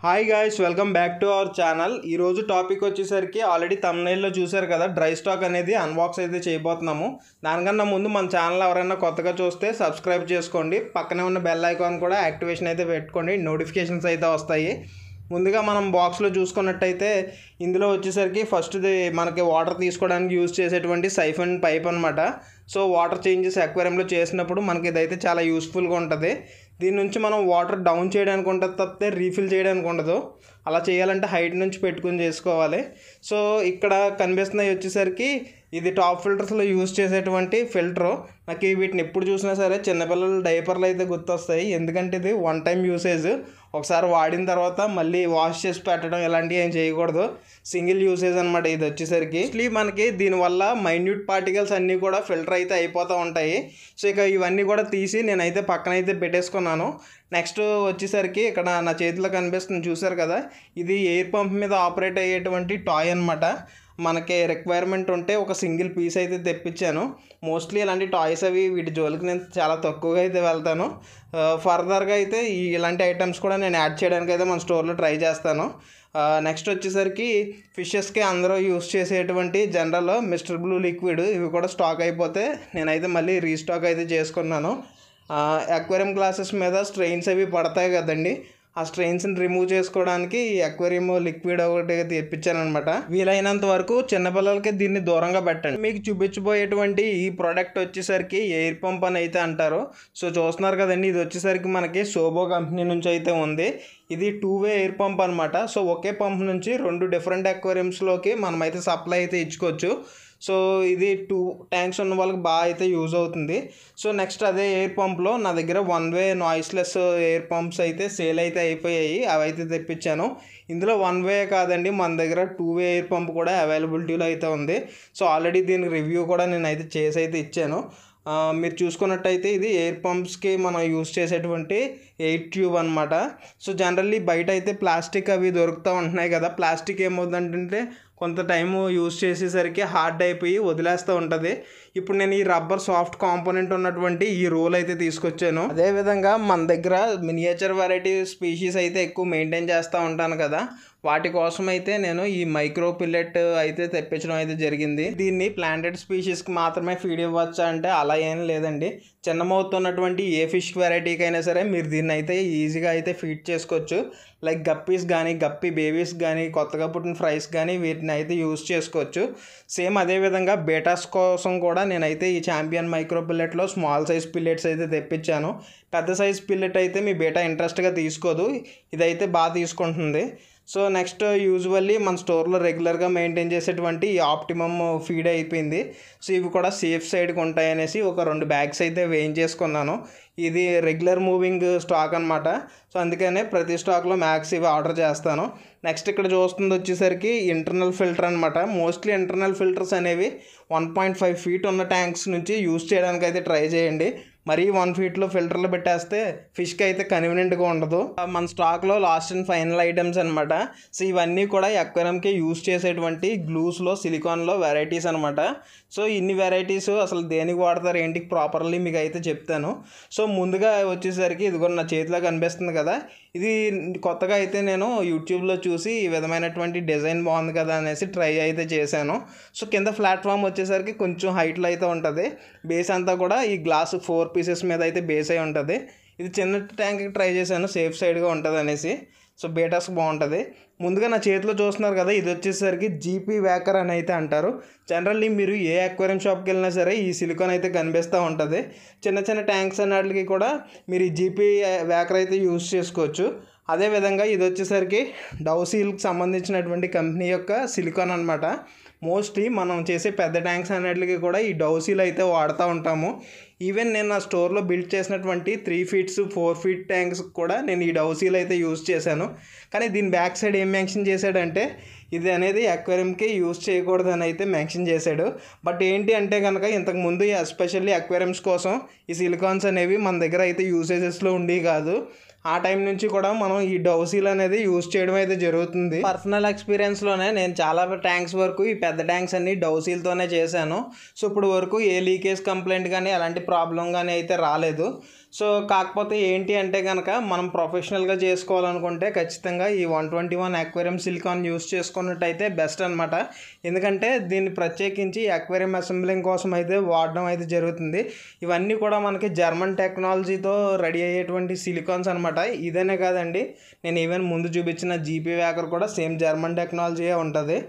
Hi guys, welcome back to our channel. ఈరోజు topic వచ్చేసరికి already థంబ్నెయిల్లో చూశారు కదా, డ్రై స్టాక్ అనేది అన్బాక్స్ అయితే చేయబోతున్నాము. దానికన్నా ముందు మన ఛానల్ ఎవరైనా కొత్తగా చూస్తే సబ్స్క్రైబ్ చేసుకోండి, పక్కనే ఉన్న బెల్ ఐకాన్ కూడా యాక్టివేషన్ అయితే పెట్టుకోండి, నోటిఫికేషన్స్ అయితే వస్తాయి. ముందుగా మనం బాక్స్లో చూసుకున్నట్టయితే ఇందులో వచ్చేసరికి ఫస్ట్ది మనకి వాటర్ తీసుకోవడానికి యూజ్ చేసేటువంటి సైఫన్ పైప్ అనమాట. సో వాటర్ చేంజెస్ అక్వేరియంలో చేసినప్పుడు మనకి ఇదైతే చాలా యూస్ఫుల్గా ఉంటుంది. దీని నుంచి మనం వాటర్ డౌన్ చేయడానికి ఉంటుంది తప్పితే రీఫిల్ చేయడానికి ఉండదు. అలా చేయాలంటే హైట్ నుంచి పెట్టుకుని చేసుకోవాలి. సో ఇక్కడ కనిపిస్తున్నాయి వచ్చేసరికి ఇది టాప్ ఫిల్టర్స్లో యూజ్ చేసేటువంటి ఫిల్టరు. నాకు వీటిని ఎప్పుడు చూసినా సరే చిన్నపిల్లల డైపర్లు అయితే గుర్తొస్తాయి, ఎందుకంటే ఇది వన్ టైం యూసేజ్. ఒకసారి వాడిన తర్వాత మళ్ళీ వాష్ చేసి పెట్టడం ఇలాంటివి ఏం చేయకూడదు, సింగిల్ యూసేజ్ అనమాట. ఇది వచ్చేసరికి మనకి దీనివల్ల మైన్యూట్ పార్టికల్స్ అన్నీ కూడా ఫిల్టర్ అయితే అయిపోతూ ఉంటాయి. సో ఇక ఇవన్నీ కూడా తీసి నేనైతే పక్కన అయితే పెట్టేసుకున్నాను. నెక్స్ట్ వచ్చేసరికి ఇక్కడ నా చేతిలో కనిపిస్తుంది చూసారు కదా, ఇది ఎయిర్ పంప్ మీద ఆపరేట్ అయ్యేటువంటి టాయ్ అనమాట. మనకి రిక్వైర్మెంట్ ఉంటే ఒక సింగిల్ పీస్ అయితే తెప్పించాను. మోస్ట్లీ ఇలాంటి టాయ్స్ అవి వీటి జోలికి నేను చాలా తక్కువగా అయితే వెళ్తాను. ఫర్దర్గా అయితే ఇలాంటి ఐటమ్స్ కూడా నేను యాడ్ చేయడానికి అయితే మన స్టోర్లో ట్రై చేస్తాను. నెక్స్ట్ వచ్చేసరికి ఫిషెస్కి అందరూ యూస్ చేసేటువంటి జనరల్ మిస్టర్ బ్లూ లిక్విడ్, ఇవి కూడా స్టాక్ అయిపోతే నేనైతే మళ్ళీ రీస్టాక్ అయితే చేసుకున్నాను. అక్వేరియం గ్లాసెస్ మీద స్ట్రెయిన్స్ అవి పడతాయి కదండి, ఆ స్ట్రెయిన్స్ని రిమూవ్ చేసుకోవడానికి ఈ అక్వేరియం లిక్విడ్ ఒకటి తెప్పించాను అనమాట. వీలైనంత వరకు చిన్నపిల్లలకి దీన్ని దూరంగా పెట్టండి. మీకు చూపించబోయేటువంటి ఈ ప్రోడక్ట్ వచ్చేసరికి ఎయిర్ పంప్ అని అయితే అంటారు. సో చూస్తున్నారు కదండి, ఇది వచ్చేసరికి మనకి సోబో కంపెనీ నుంచి అయితే ఉంది. ఇది 2-వే ఎయిర్ పంప్ అనమాట. సో ఒకే పంప్ నుంచి 2 డిఫరెంట్ అక్వేరియంస్లోకి మనమైతే సప్లై అయితే ఇచ్చుకోవచ్చు. సో ఇది 2 ట్యాంక్స్ ఉన్న వాళ్ళకి బాగా అయితే యూజ్ అవుతుంది. సో నెక్స్ట్ అదే ఎయిర్ పంప్లో నా దగ్గర 1-వే నాయిస్లెస్ ఎయిర్ పంప్స్ అయితే సేల్ అయితే అయిపోయాయి, అవి అయితే తెప్పించాను. ఇందులో 1-వే కాదండి, మన దగ్గర 2-వే ఎయిర్ పంప్ కూడా అవైలబిలిటీలో అయితే ఉంది. సో ఆల్రెడీ దీని రివ్యూ కూడా నేను అయితే చేసి అయితే ఇచ్చాను. మీరు చూసుకున్నట్టయితే ఇది ఎయిర్ పంప్స్కి మనం యూజ్ చేసేటువంటి ఎయిర్ ట్యూబ్ అనమాట. సో జనరల్లీ బయట అయితే ప్లాస్టిక్ అవి దొరుకుతూ ఉంటున్నాయి కదా, ప్లాస్టిక్ ఏమవుతుందంటే కొంత టైము యూజ్ చేసేసరికి హార్డ్ అయిపోయి వదిలేస్తూ ఉంటుంది. ఇప్పుడు నేను ఈ రబ్బర్ సాఫ్ట్ కాంపోనెంట్ ఉన్నటువంటి ఈ రోల్ అయితే తీసుకొచ్చాను. అదేవిధంగా మన దగ్గర మినియేచర్ వెరైటీ స్పీషీస్ అయితే ఎక్కువ మెయింటైన్ చేస్తూ ఉంటాను కదా, వాటి కోసం అయితే నేను ఈ మైక్రో పిల్లెట్ అయితే తెప్పించడం అయితే జరిగింది. దీన్ని ప్లాంటెడ్ స్పీషీస్కి మాత్రమే ఫీడ్ ఇవ్వచ్చా అంటే అలా ఏం లేదండి. చిన్న మౌత్ ఉన్నటువంటి ఏ ఫిష్ వెరైటీకి అయినా సరే మీరు దీన్ని అయితే ఈజీగా అయితే ఫీడ్ చేసుకోవచ్చు. లైక్ గప్పీస్ కానీ, గప్పీ బేబీస్ కానీ, కొత్తగా పుట్టిన ఫ్రైస్ కానీ వీటిని అయితే యూజ్ చేసుకోవచ్చు. సేమ్ అదేవిధంగా బేటాస్ కోసం కూడా నేనైతే ఈ ఛాంపియన్ మైక్రో పిల్లెట్లో స్మాల్ సైజ్ పిల్లెట్స్ అయితే తెప్పించాను. పెద్ద సైజ్ పిల్లెట్ అయితే మీ బేటా ఇంట్రెస్ట్గా తీసుకోదు, ఇదైతే బాగా తీసుకుంటుంది. సో నెక్స్ట్ యూజువల్లీ మన స్టోర్లో రెగ్యులర్గా మెయింటైన్ చేసేటువంటి ఈ ఆప్టిమమ్ ఫీడ్ అయిపోయింది. సో ఇవి కూడా సేఫ్ సైడ్కి ఉంటాయనేసి ఒక 2 బ్యాగ్స్ అయితే వేయించేసుకున్నాను. ఇది రెగ్యులర్ మూవింగ్ స్టాక్ అనమాట. సో అందుకనే ప్రతి స్టాక్లో మ్యాక్స్ ఇవి ఆర్డర్ చేస్తాను. నెక్స్ట్ ఇక్కడ చూస్తుంది వచ్చేసరికి ఇంటర్నల్ ఫిల్టర్ అనమాట. మోస్ట్లీ ఇంటర్నల్ ఫిల్టర్స్ అనేవి 1.5 ఫీట్ ఉన్న ట్యాంక్స్ నుంచి యూజ్ చేయడానికి అయితే ట్రై చేయండి. మరీ 1 ఫీట్లో ఫిల్టర్లు పెట్టేస్తే ఫిష్కి అయితే కన్వీనియంట్గా ఉండదు. మన స్టాక్లో లాస్ట్ అండ్ ఫైనల్ ఐటమ్స్ అనమాట. సో ఇవన్నీ కూడా అక్వేరియంకి యూజ్ చేసేటువంటి గ్లూస్లో సిలికాన్లో వెరైటీస్ అనమాట. సో ఇన్ని వెరైటీస్ అసలు దేనికి వాడతారు ఏంటికి ప్రాపర్లీ మీకు అయితే చెప్తాను. సో ముందుగా వచ్చేసరికి ఇదిగో నా చేతిలో కనిపిస్తుంది కదా, ఇది కొత్తగా అయితే నేను యూట్యూబ్లో చూసి ఈ విధమైనటువంటి డిజైన్ బాగుంది కదా అనేసి ట్రై అయితే చేశాను. సో కింద ప్లాట్ఫామ్ వచ్చేసరికి కొంచెం హైట్లో అయితే ఉంటుంది. బేస్ అంతా కూడా ఈ గ్లాస్ 4 పీసెస్ మీద అయితే బేస్ అయి ఉంటుంది. ఇది చిన్న ట్యాంక్కి ట్రై చేశాను, సేఫ్ సైడ్గా ఉంటుంది అనేసి. సో బేటాస్ బాగుంటుంది. ముందుగా నా చేతిలో చూస్తున్నారు కదా, ఇది వచ్చేసరికి జీపీ వ్యాకర్ అని అయితే అంటారు. జనరల్లీ మీరు ఏ అక్వేరియం షాప్కి వెళ్ళినా సరే ఈ సిలికాన్ అయితే కనిపిస్తూ ఉంటుంది. చిన్న చిన్న ట్యాంక్స్ అన్నిటికి కూడా మీరు ఈ జీపీ వ్యాకర్ అయితే యూజ్ చేసుకోవచ్చు. అదేవిధంగా ఇది వచ్చేసరికి డౌసీల్కి సంబంధించినటువంటి కంపెనీ యొక్క సిలికాన్ అనమాట. మోస్ట్లీ మనం చేసే పెద్ద ట్యాంక్స్ అన్నిటికీ కూడా ఈ డౌసీలు అయితే వాడుతూ ఉంటాము. ఈవెన్ నేను నా స్టోర్లో బిల్డ్ చేసినటువంటి 3 ఫీట్స్ 4 ఫీట్ ట్యాంక్స్ కూడా నేను ఈ డౌసీలు అయితే యూజ్ చేశాను. కానీ దీని బ్యాక్ సైడ్ ఏం మెన్షన్ చేశాడంటే ఇది అనేది అక్వేరియంకి యూజ్ చేయకూడదని అయితే మెన్షన్ చేశాడు. బట్ ఏంటి అంటే కనుక ఇంతకుముందు ఎస్పెషల్లీ అక్వేరియంస్ కోసం ఈ సిలికాన్స్ అనేవి మన దగ్గర అయితే యూసేజెస్లో ఉండేవి కాదు. ఆ టైం నుంచి కూడా మనం ఈ డౌసీల్ అనేది యూజ్ చేయడం అయితే జరుగుతుంది. పర్సనల్ ఎక్స్పీరియన్స్లోనే నేను చాలా ట్యాంక్స్ వరకు ఈ పెద్ద ట్యాంక్స్ అన్ని డౌసీల్తోనే చేశాను. సో ఇప్పుడు వరకు ఏ లీకేజ్ కంప్లైంట్ కానీ ఎలాంటి ప్రాబ్లం కానీ అయితే రాలేదు. సో కాకపోతే ఏంటి అంటే కనుక మనం ప్రొఫెషనల్గా చేసుకోవాలనుకుంటే ఖచ్చితంగా ఈ 121 అక్వేరియం సిలికాన్ యూస్ చేసుకున్నట్టయితే బెస్ట్ అనమాట. ఎందుకంటే దీన్ని ప్రత్యేకించి అక్వేరియం అసెంబ్లింగ్ కోసం అయితే వాడడం అయితే జరుగుతుంది. ఇవన్నీ కూడా మనకి జర్మన్ టెక్నాలజీతో రెడీ అయ్యేటువంటి సిలికాన్స్ అనమాట. ఇదేనే కాదండి, నేను ఈవెన్ ముందు చూపించిన జీపీ వ్యాకర్ కూడా సేమ్ జర్మన్ టెక్నాలజీయే ఉంటుంది.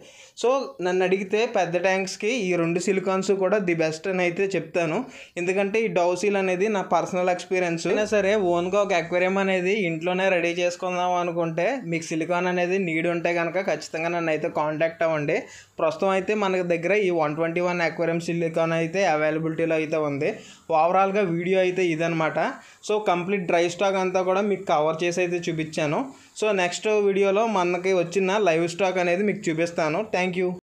సో నన్ను అడిగితే పెద్ద ట్యాంక్స్కి ఈ 2 సిలికాన్స్ కూడా ది బెస్ట్ అని అయితే చెప్తాను. ఎందుకంటే ఈ డౌసీల్ అనేది నా పర్సనల్ ఎక్స్పీరియన్స్. అయినా సరే ఓన్గా ఒక అక్వేరియం అనేది ఇంట్లోనే రెడీ చేసుకుందాం అనుకుంటే మీకు సిలికాన్ అనేది నీడ్ ఉంటే కనుక ఖచ్చితంగా నన్ను అయితే కాంటాక్ట్ అవ్వండి. ప్రస్తుతం అయితే మన దగ్గర ఈ 121 అక్వేరియం సిలికాన్ అయితే అవైలబిలిటీలో అయితే ఉంది. ఓవరాల్గా వీడియో అయితే ఇదనమాట. సో కంప్లీట్ డ్రై స్టాక్ అంతా కూడా మీకు కవర్ చేసి అయితే చూపించాను. సో నెక్స్ట్ వీడియోలో మనకి వచ్చిన లైవ్ స్టాక్ అనేది మీకు చూపిస్తాను. Thank you.